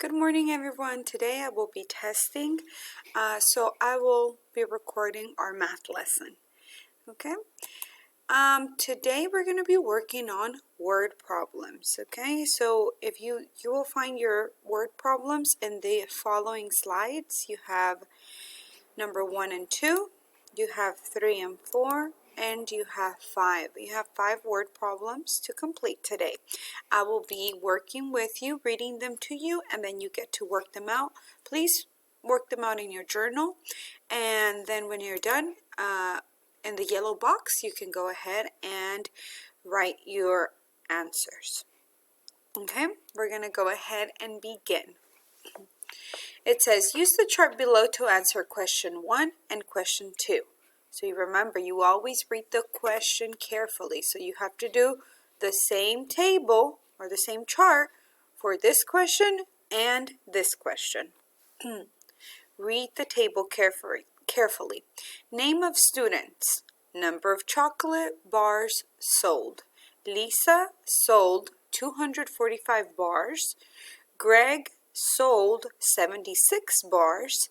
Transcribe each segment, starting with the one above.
Good morning, everyone. Today I will be testing, so I will be recording our math lesson. Okay. Today we're going to be working on word problems. Okay. So if you will find your word problems in the following slides. You have number 1 and 2. You have 3 and 4. And you have 5. You have 5 word problems to complete today. I will be working with you, reading them to you, and then you get to work them out. Please work them out in your journal. And then when you're done, in the yellow box, you can go ahead and write your answers. Okay, we're going to go ahead and begin. It says, use the chart below to answer question 1 and question 2. So you remember, you always read the question carefully. So you have to do the same table or the same chart for this question and this question. Read the table carefully. Name of students. Number of chocolate bars sold. Lisa sold 245 bars. Greg sold 76 bars.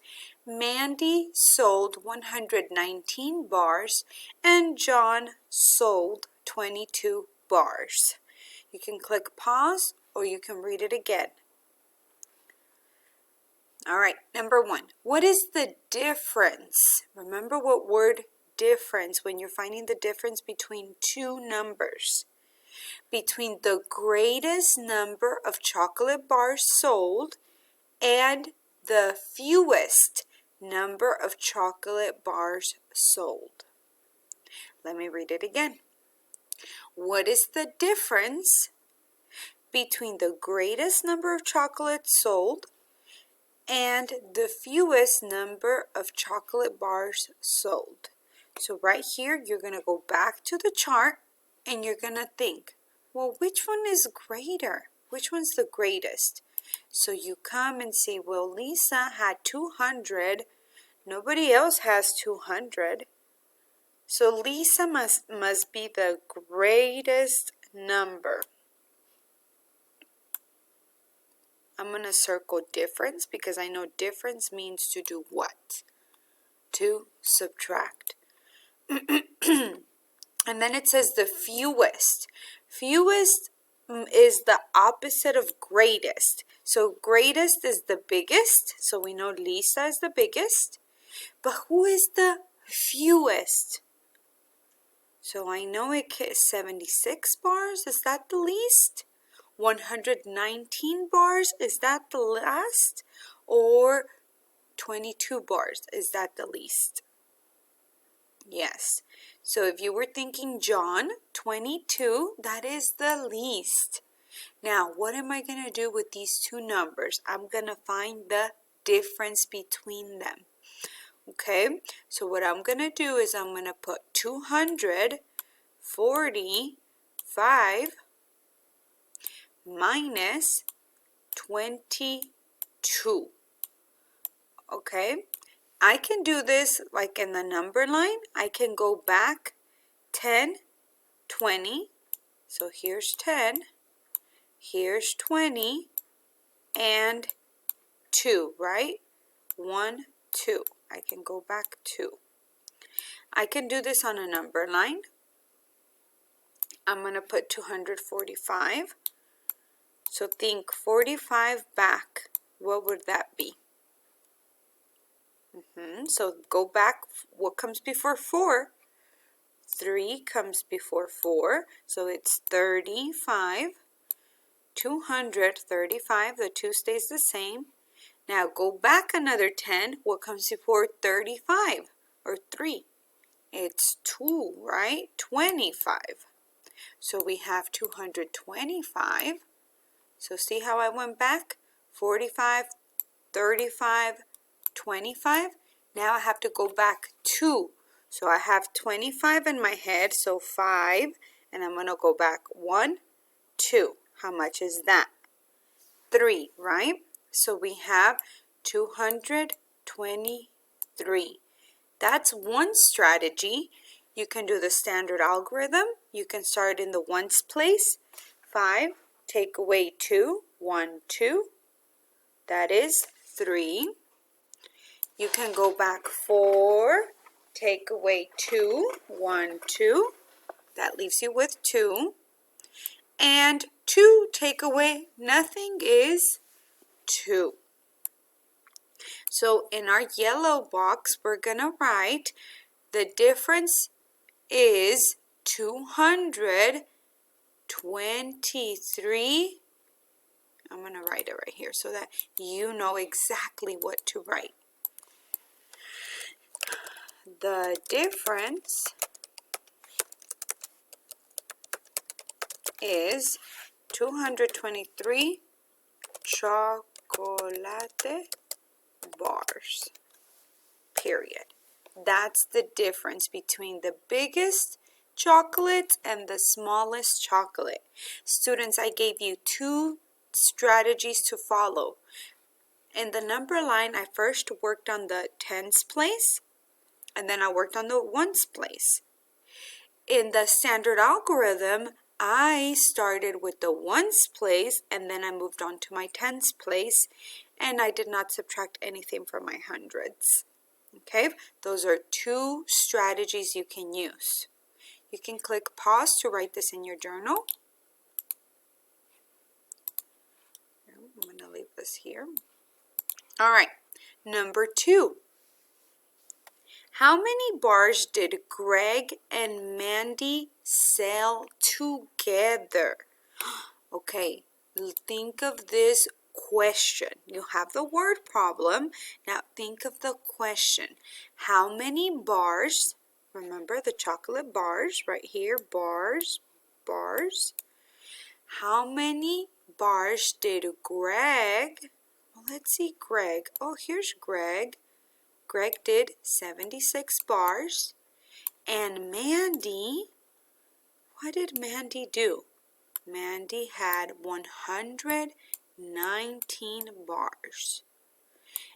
Mandy sold 119 bars, and John sold 22 bars. You can click pause or you can read it again. All right, number 1. What is the difference? Remember what word difference when you're finding the difference between two numbers. Between the greatest number of chocolate bars sold and the fewest number of chocolate bars sold. Let me read it again. What is the difference between the greatest number of chocolates sold and the fewest number of chocolate bars sold? So right here, you're going to go back to the chart and you're going to think, well, which one is greater? Which one's the greatest? So you come and say, well, Lisa had 200. Nobody else has 200. So Lisa must be the greatest number. I'm going to circle difference because I know difference means to do what? To subtract. And then it says the fewest. Fewest is the opposite of greatest. So greatest is the biggest. So we know Lisa is the biggest. But who is the fewest? So I know it is 76 bars. Is that the least? 119 bars. Is that the last? Or 22 bars. Is that the least? Yes. So if you were thinking John, 22, that is the least. Now, what am I going to do with these two numbers? I'm going to find the difference between them. Okay, so what I'm going to do is I'm going to put 245 minus 22. Okay, I can do this like in the number line. I can go back 10, 20. So here's 10, here's 20, and 2, right? 1, 2. I can go back 2. I can do this on a number line. I'm going to put 245. So think 45 back. What would that be? So go back. What comes before 4? 3 comes before 4. So it's 35. 235. The 2 stays the same. Now go back another 10. What comes before 35 or 3? It's 2, right? 25. So we have 225. So see how I went back? 45, 35, 25. Now I have to go back 2. So I have 25 in my head, so 5. And I'm going to go back 1, 2. How much is that? 3, right? So we have 223. That's one strategy. You can do the standard algorithm. You can start in the ones place. 5, take away 2, 1, 2. that is 3. You can go back 4, take away 2, 1, 2. That leaves you with 2. And 2 take away nothing is 2. So in our yellow box, we're going to write the difference is 223. I'm going to write it right here so that you know exactly what to write. The difference is 223 chocolate bars, period. That's the difference between the biggest chocolate and the smallest chocolate. Students, I gave you 2 strategies to follow. In the number line, I first worked on the tens place, and then I worked on the ones place. In the standard algorithm, I started with the ones place, and then I moved on to my tens place, and I did not subtract anything from my hundreds. Okay, those are 2 strategies you can use. You can click pause to write this in your journal. I'm going to leave this here. All right, number 2. How many bars did Greg and Mandy sell together? Okay, think of this question. You have the word problem. Now think of the question. How many bars? Remember the chocolate bars right here. Bars, bars. How many bars did Greg? Well, let's see Greg. Oh, here's Greg. Greg did 76 bars. And Mandy, what did Mandy do? Mandy had 119 bars.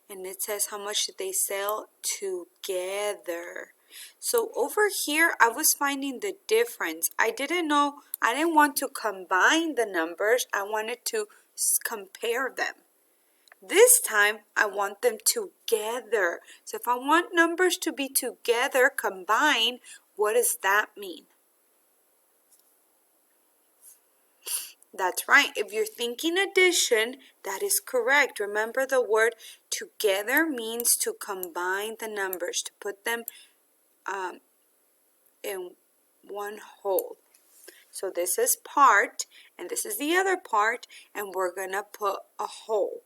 And it says how much did they sell together. So over here, I was finding the difference. I didn't want to combine the numbers. I wanted to compare them. This time, I want them together. So if I want numbers to be together, combined, what does that mean? That's right. If you're thinking addition, that is correct. Remember the word together means to combine the numbers, to put them in one whole. So this is part, and this is the other part, and we're going to put a whole.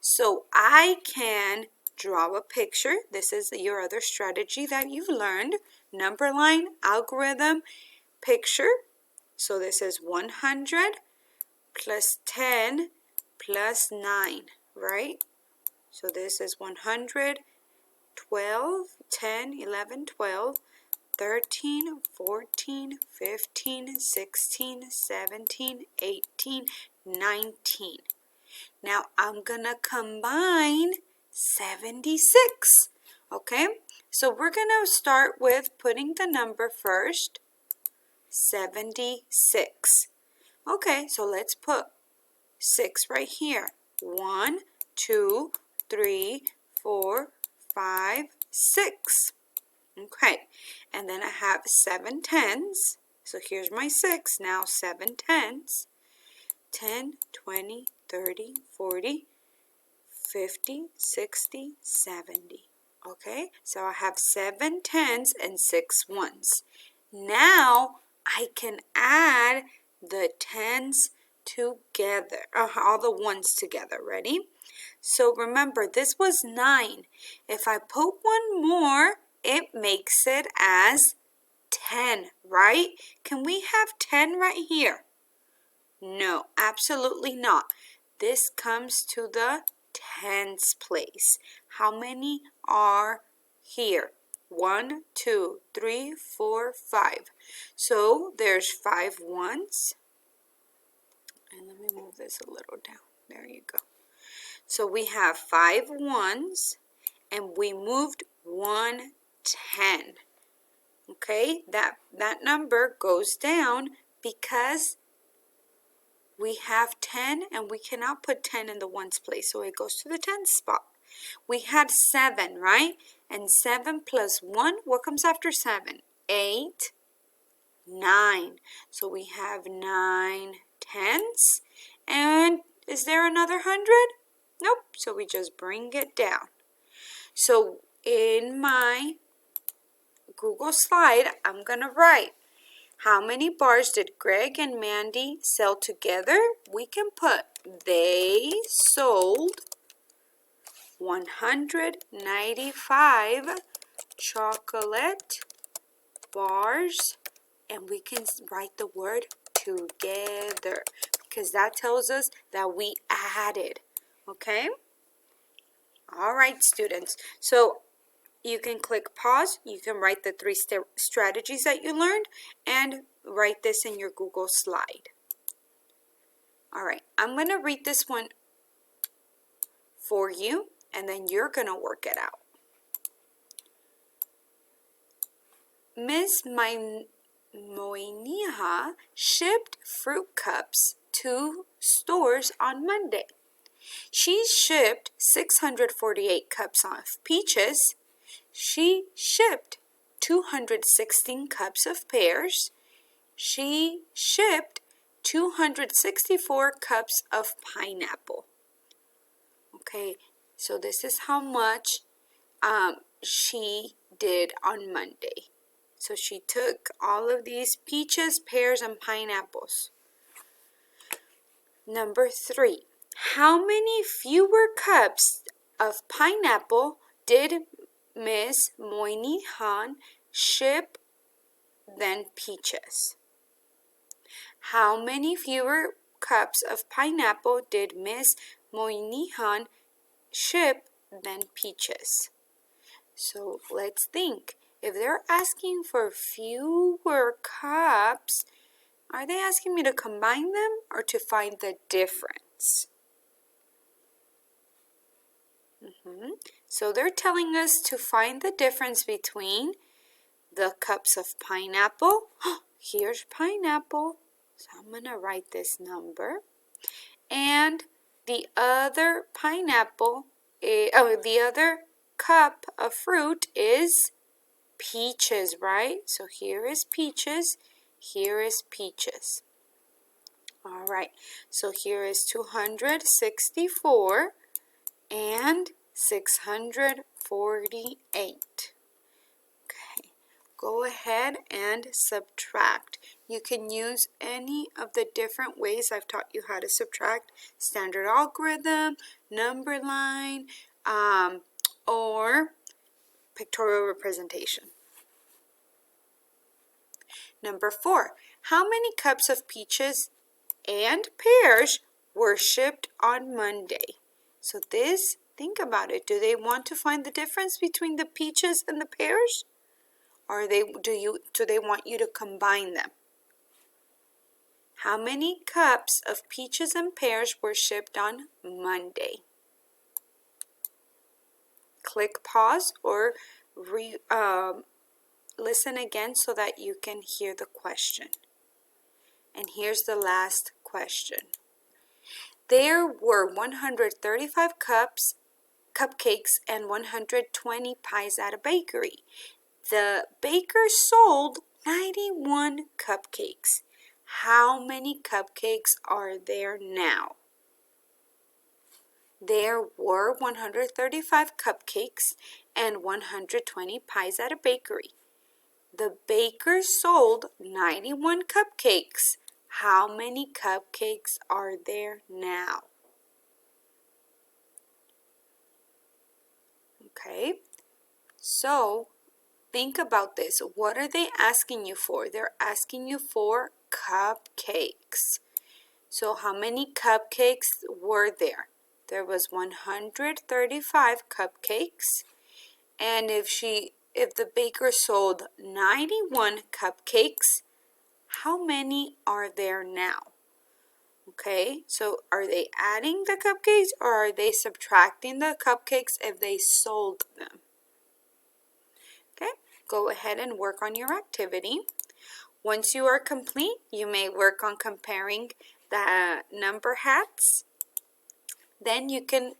So I can draw a picture. This is your other strategy that you've learned. Number line, algorithm, picture. So this is 100 plus 10 plus 9, right? So this is 100, 12, 10, 11, 12, 13, 14, 15, 16, 17, 18, 19. Now I'm going to combine 76. Okay? So we're going to start with putting the number first. 76. Okay, so let's put 6 right here. 1, 2, 3, 4, 5, 6. Okay, and then I have 7 tens. So here's my 6. Now 7 tens. 10, 20, 30, 40, 50, 60, 70. Okay, so I have 7 tens and 6 ones. Now I can add the tens together, all the ones together. Ready? So remember, this was 9. If I put one more, it makes it as 10, right? Can we have 10 right here? No, absolutely not. This comes to the tens place. How many are here? 1, 2, 3, 4, 5. So there's 5 ones. And let me move this a little down. There you go. So we have 5 ones, and we moved 1 10. Okay, that number goes down because we have 10 and we cannot put 10 in the ones place, so it goes to the 10th spot. We had 7, right? And 7 plus 1, what comes after 7? 8, 9. So we have 9 tenths. And is there another 100? Nope, so we just bring it down. So in my Google slide, I'm going to write, how many bars did Greg and Mandy sell together? We can put, they sold 195 chocolate bars, and we can write the word together because that tells us that we added, okay? All right, students. So you can click pause. You can write the 3 strategies that you learned and write this in your Google slide. All right, I'm going to read this one for you, and then you're going to work it out. Miss Moynihan shipped fruit cups to stores on Monday. She shipped 648 cups of peaches. She shipped 216 cups of pears. She shipped 264 cups of pineapple. Okay, so this is how much she did on Monday. So she took all of these peaches, pears, and pineapples. Number 3, how many fewer cups of pineapple did Miss Moynihan ship than peaches? How many fewer cups of pineapple did Miss Moynihan ship than peaches? So let's think. If they're asking for fewer cups, are they asking me to combine them or to find the difference? So they're telling us to find the difference between the cups of pineapple. Here's pineapple. So I'm going to write this number. And the other pineapple, the other cup of fruit is peaches, right? So here is peaches, here is peaches. All right, so here is 264 and 648. Okay, go ahead and subtract. You can use any of the different ways I've taught you how to subtract: standard algorithm, number line, or pictorial representation. Number 4, how many cups of peaches and pears were shipped on Monday? So this, think about it. Do they want to find the difference between the peaches and the pears? Or do they want you to combine them? How many cups of peaches and pears were shipped on Monday? Click pause or listen again so that you can hear the question. And here's the last question. There were 135 cupcakes and 120 pies at a bakery. The baker sold 91 cupcakes. How many cupcakes are there now? There were 135 cupcakes and 120 pies at a bakery. The baker sold 91 cupcakes. How many cupcakes are there now? Okay, so think about this. What are they asking you for? They're asking you for cupcakes. So how many cupcakes were there? There was 135 cupcakes. And if the baker sold 91 cupcakes, how many are there now? Okay, so are they adding the cupcakes or are they subtracting the cupcakes if they sold them? Okay, go ahead and work on your activity. Once you are complete, you may work on comparing the number hats, then you can